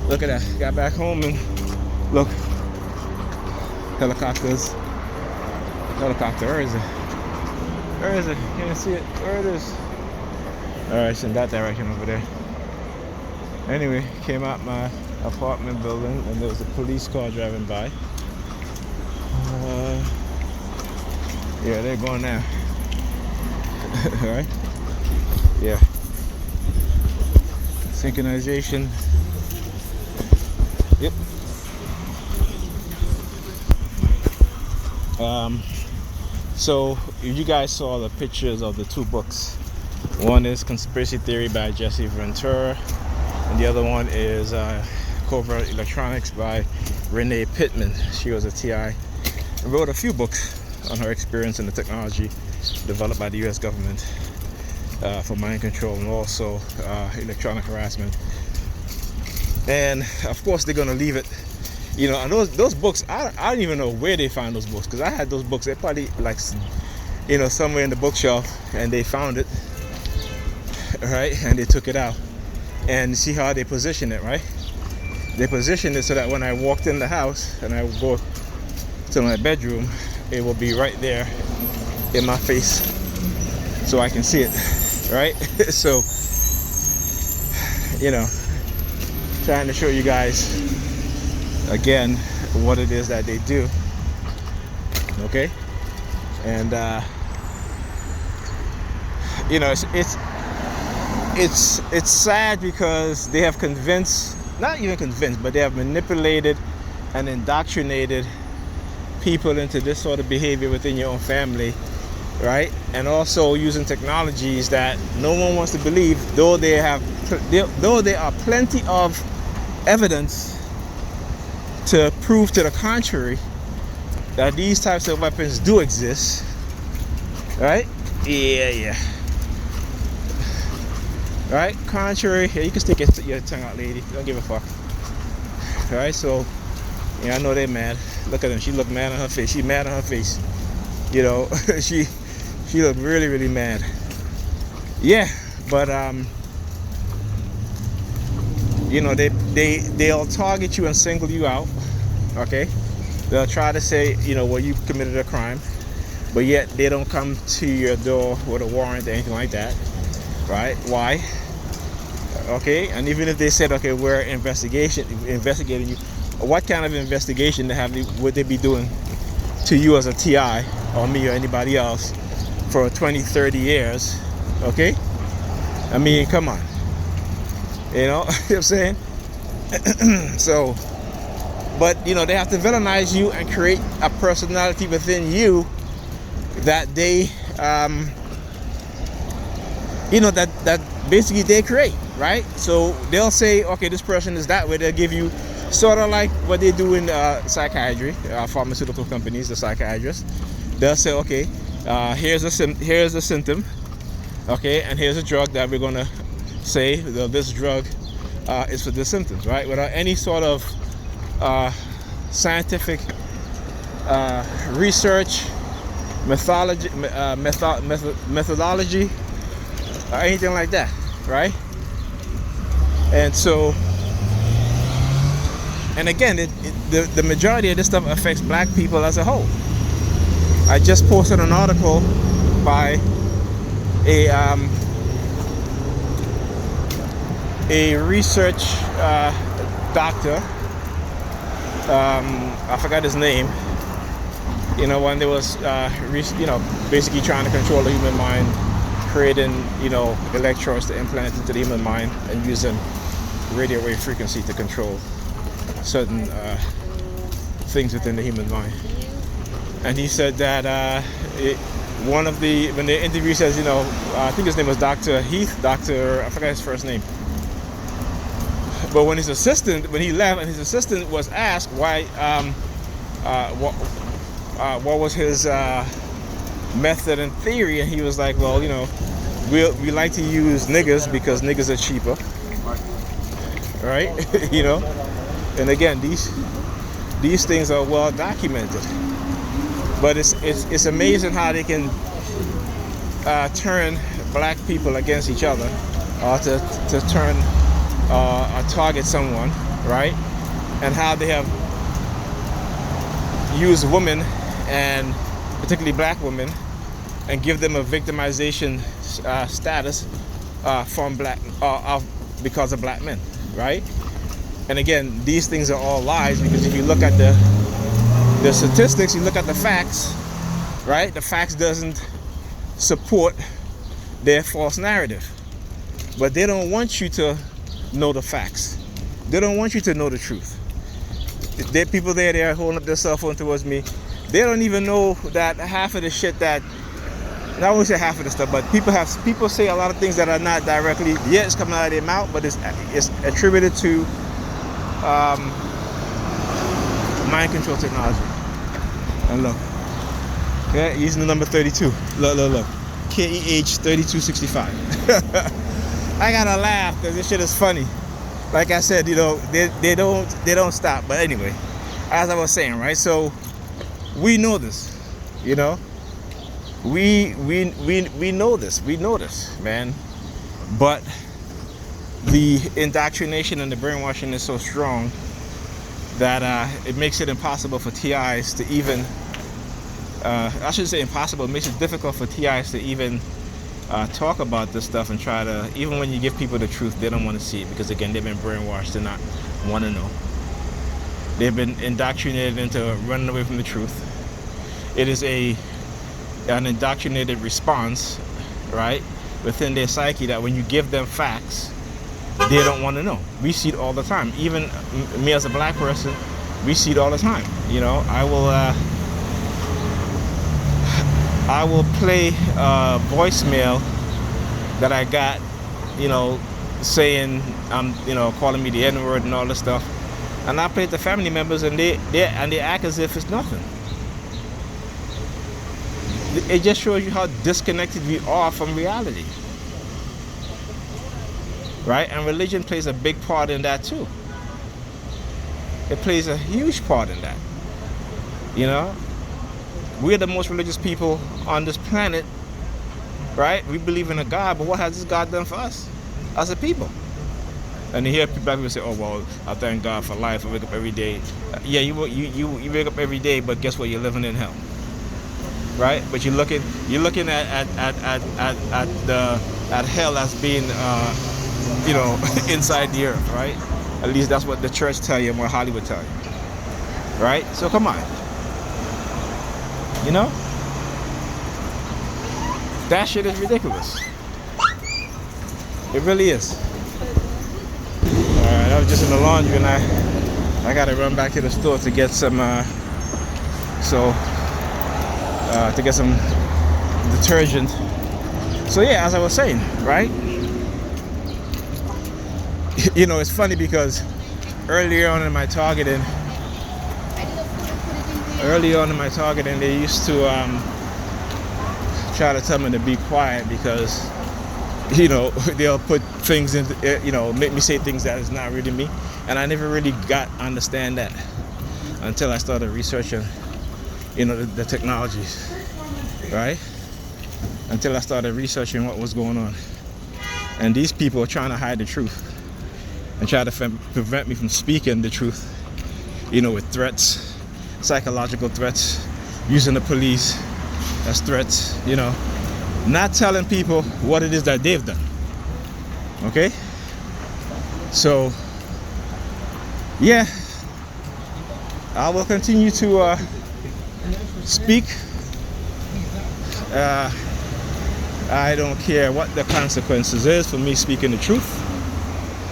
Look at that. Got back home and look. Helicopters. Helicopter. Where is it? Where is it? Can't see it. Where it is? Alright, it's in that direction over there. Anyway, came out my apartment building and there was a police car driving by. Yeah, they're going now. Alright? Yeah. Synchronization. Yep. So you guys saw the pictures of the two books. One is Conspiracy Theory by Jesse Ventura, and the other one is Covert Electronics by Renee Pittman. She was a TI and wrote a few books on her experience in the technology developed by the US government for mind control and also electronic harassment. And of course they're gonna leave it, you know, and those books, I don't even know where they found those books, because I had those books, they're probably like, you know, somewhere in the bookshelf, and they found it, right, and they took it out. And see how they position it, right? They position it so that when I walked in the house and I would go to my bedroom, it will be right there in my face so I can see it, right? So, you know, trying to show you guys again what it is that they do, okay? And you know, it's sad because they have convinced, not even convinced, but they have manipulated and indoctrinated people into this sort of behavior within your own family, right? And also using technologies that no one wants to believe, though there are plenty of evidence to prove to the contrary that these types of weapons do exist, right? Yeah. Right? Contrary, yeah, you can stick your tongue out, lady. Don't give a fuck. Alright, so yeah, I know they're mad. Look at them. She looked mad on her face. She mad on her face. You know, she looked really, really mad. Yeah, but you know, they'll target you and single you out. Okay? They'll try to say, you know, well, you committed a crime, but yet they don't come to your door with a warrant or anything like that. Right? Why? Okay, and even if they said, okay, we're investigating you, what kind of investigation would they be doing to you as a TI or me or anybody else for 20, 30 years? Okay, I mean, come on, you know, you know what I'm saying? So, but you know, they have to villainize you and create a personality within you that they you know, that basically they create, right? So they'll say, okay, this person is that way. They'll give you sort of like what they do in psychiatry, pharmaceutical companies, the psychiatrists. They'll say, okay, here's a symptom, okay, and here's a drug that we're gonna say this drug is for the symptoms, right? Without any sort of scientific research, methodology, or anything like that, right? And so, and again, the majority of this stuff affects black people as a whole. I just posted an article by a research doctor. I forgot his name. You know, when there was, you know, basically trying to control the human mind, creating, you know, electrodes to implant into the human mind and using radio wave frequency to control certain things within the human mind. And he said that when the interview says, you know, I think his name was Dr. Heath, I forgot his first name. But when he left and his assistant was asked why, what was his method and theory, and he was like, well, you know, we like to use niggers because niggers are cheaper, right? You know, and again, these things are well documented, but it's amazing how they can turn black people against each other, or to turn or target someone, right? And how they have used women, and particularly black women, and give them a victimization status from because of black men, right? And again, these things are all lies, because if you look at the statistics, you look at the facts, right? The facts doesn't support their false narrative. But they don't want you to know the facts. They don't want you to know the truth. There are people there, they are holding up their cell phone towards me. They don't even know that half of the shit that, I won't say half of the stuff, but people say a lot of things that are not directly, yeah, it's coming out of their mouth, but it's attributed to mind control technology. And look, okay, using the number 32. Look. KEH 3265. I gotta laugh because this shit is funny. Like I said, you know, they don't stop. But anyway, as I was saying, right? So we know this, you know. We know this. We know this, man. But the indoctrination and the brainwashing is so strong that it makes it impossible for TIs to even, I shouldn't say impossible, it makes it difficult for TIs to even talk about this stuff and try to, even when you give people the truth, they don't want to see it, because again, they've been brainwashed to not want to know. They've been indoctrinated into running away from the truth. It is an indoctrinated response, right, within their psyche, that when you give them facts, they don't want to know. We see it all the time. Even me as a black person, we see it all the time. You know, I will play a voicemail that I got, you know, saying, you know, calling me the N-word and all this stuff, and I play it to family members, and they act as if it's nothing. It just shows you how disconnected we are from reality. Right? And religion plays a big part in that too. It plays a huge part in that. You know? We're the most religious people on this planet, right? We believe in a God, but what has this God done for us as a people? And you hear people say, oh, well, I thank God for life, I wake up every day. Yeah, you wake up every day, but guess what? You're living in hell. Right? But you're looking at hell as being you know, inside the earth, right? At least that's what the church tell you and what Hollywood tell you. Right? So come on. You know? That shit is ridiculous. It really is. Alright, I was just in the laundry and I gotta run back to the store to get some to get some detergent. So yeah, as I was saying, right? You know, it's funny because earlier on in my targeting, they used to try to tell me to be quiet because, you know, they'll put things in, you know, make me say things that is not really me. And I never really understand that until I started researching, you know, the technologies, right? Until I started researching what was going on. And these people are trying to hide the truth and try to prevent me from speaking the truth, you know, with threats, psychological threats, using the police as threats, you know, not telling people what it is that they've done. Okay? So, yeah, I will continue to speak. I don't care what the consequences is for me speaking the truth.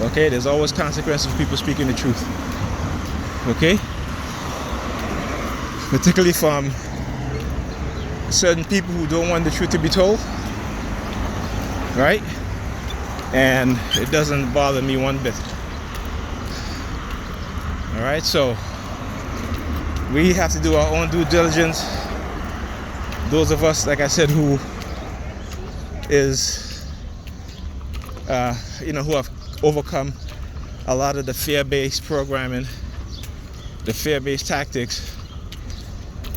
Okay, there's always consequences for people speaking the truth. Okay? Particularly from certain people who don't want the truth to be told. Right? And it doesn't bother me one bit. Alright, so we have to do our own due diligence. Those of us, like I said, who is, you know, who have overcome a lot of the fear-based programming, the fear-based tactics,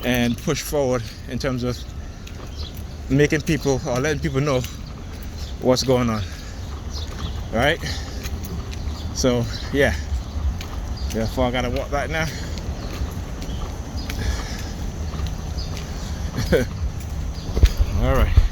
and push forward in terms of making people or letting people know what's going on. All right? So yeah, therefore I gotta walk back now. All right.